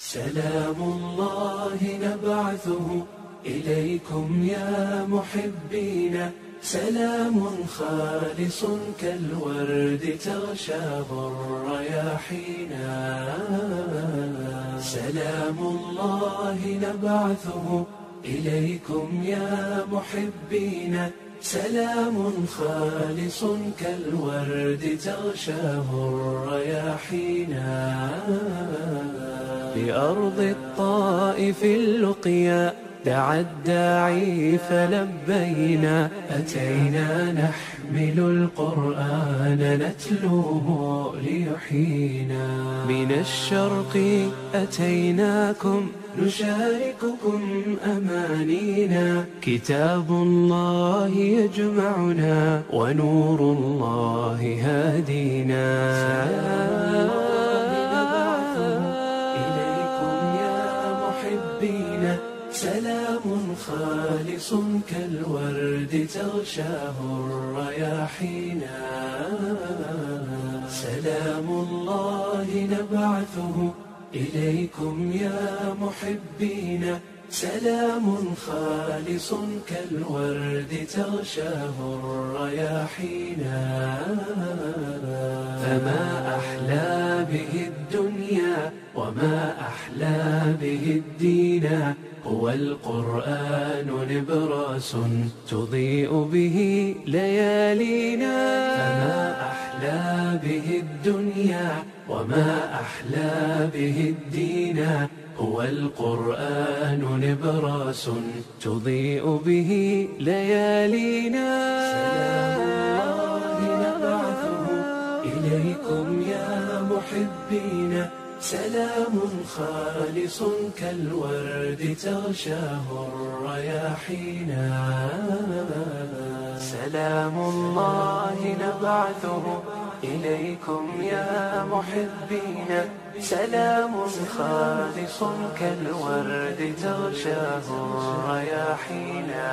سلام الله نبعثه إليكم يا محبين، سلام خالص كالورد تغشاه الرياحينا. سلام الله نبعثه إليكم يا محبين، سلام خالص كالورد تغشاه الرياحينا. بأرض الطائف اللقيا دعا الداعي فلبينا، أتينا نحمل القرآن نتلوه ليحيينا. من الشرق أتيناكم نشارككم أمانينا، كتاب الله يجمعنا ونور الله هادينا. سلام خالص كالورد تغشاه الرياحينا. سلام الله نبعثه إليكم يا محبين، سلام خالص كالورد تغشاه الرياحينا. فما أحلى به الدنيا وما أحلى به الدين، هو القرآن نبراس تضيء به ليالينا. فما أحلى به الدنيا وما أحلى به الدين، هو القرآن نبراس تضيء به ليالينا. سلام الله نبعثه إليكم يا محبين، سلام خالص كالورد تغشاه الرياحينا. سلام الله نبعثه إليكم يا محبين، سلام خالص كالورد تغشاه الرياحينا.